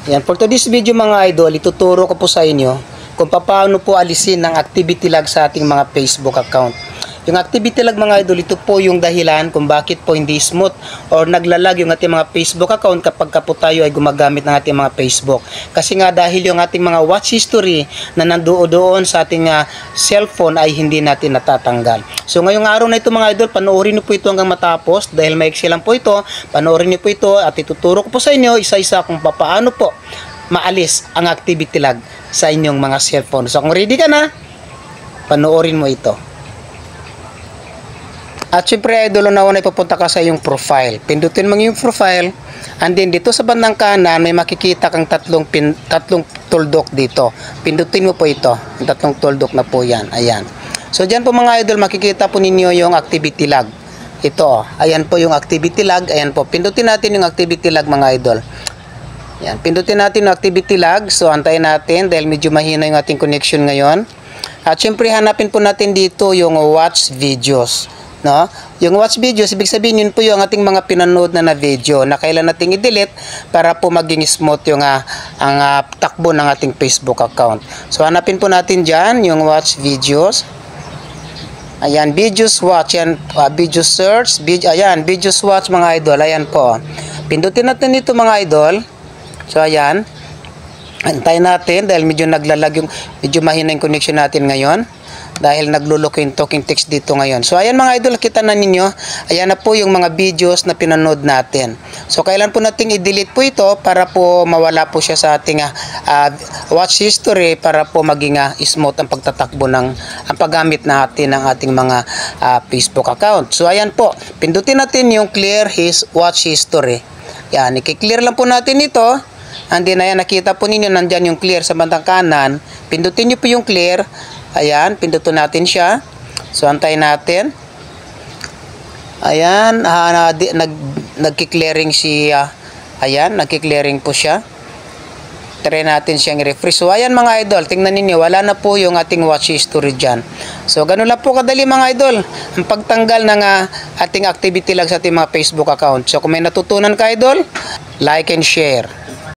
Yan, for today's video mga idol, ituturo ko po sa inyo kung paano po alisin ng activity lag sa ating mga Facebook account. Yung activity lag mga idol, ito po yung dahilan kung bakit po hindi smooth or naglalag yung ating mga Facebook account kapag po tayo ay gumagamit ng ating mga Facebook. Kasi nga dahil yung ating mga watch history na nandoon sa ating cellphone ay hindi natin natatanggal. So ngayong araw na ito mga idol, panoorin niyo po ito hanggang matapos dahil maiksi lang po ito. Panoorin niyo po ito at ituturo ko po sa inyo isa-isa kung paano po maalis ang activity lag sa inyong mga cellphone. So kung ready ka na, panoorin mo ito. At syempre idol, una ipapunta ka sa iyong profile. Pindutin mo yung profile, and then dito sa bandang kanan may makikita kang tatlong tuldok dito. Pindutin mo po ito, yung tatlong tuldok na po yan. Ayan. So dyan po mga idol, makikita po ninyo yung activity lag. Ito, ayan po yung activity lag. Ayan po, pindutin natin yung activity lag mga idol. Ayan, pindutin natin yung activity lag. So antayin natin dahil medyo mahina yung ating connection ngayon. At syempre hanapin po natin dito yung watch videos. No? Yung watch videos, ibig sabihin yun po yung ating mga pinanood na video na kailan nating i-delete para po maging smooth yung ang takbo ng ating Facebook account. So hanapin po natin dyan yung watch videos. Ayan, videos watch, yan, video search, ayan, videos watch mga idol, ayan po. Pindutin natin ito mga idol. So ayan, antayin natin dahil medyo naglalag yung, medyo mahina yung connection natin ngayon. Dahil nagluloko yung talking text dito ngayon. So ayan mga idol, kita na ninyo. Ayan na po yung mga videos na pinanood natin. So kailan po nating i-delete po ito para po mawala po siya sa ating watch history para po maging smooth ang pagtatakbo ng ang paggamit natin ng ating mga Facebook account. So ayan po, pindutin natin yung clear his watch history. Yan, i-clear lang po natin ito. And then ayan, nakita po ninyo nandyan yung clear sa bandang kanan. Pindutin nyo po yung clear. Ayan, pindutin natin siya. So, antayin natin. Ayan, nagki-clearing siya. Ayan, nagki-clearing po siya. Try natin siyang refresh. So, ayan mga idol, tingnan ninyo, wala na po yung ating watch history dyan. So, ganun lang po kadali mga idol, ang pagtanggal ng ating activity lag sa ating mga Facebook account. So, kung may natutunan ka idol, like and share.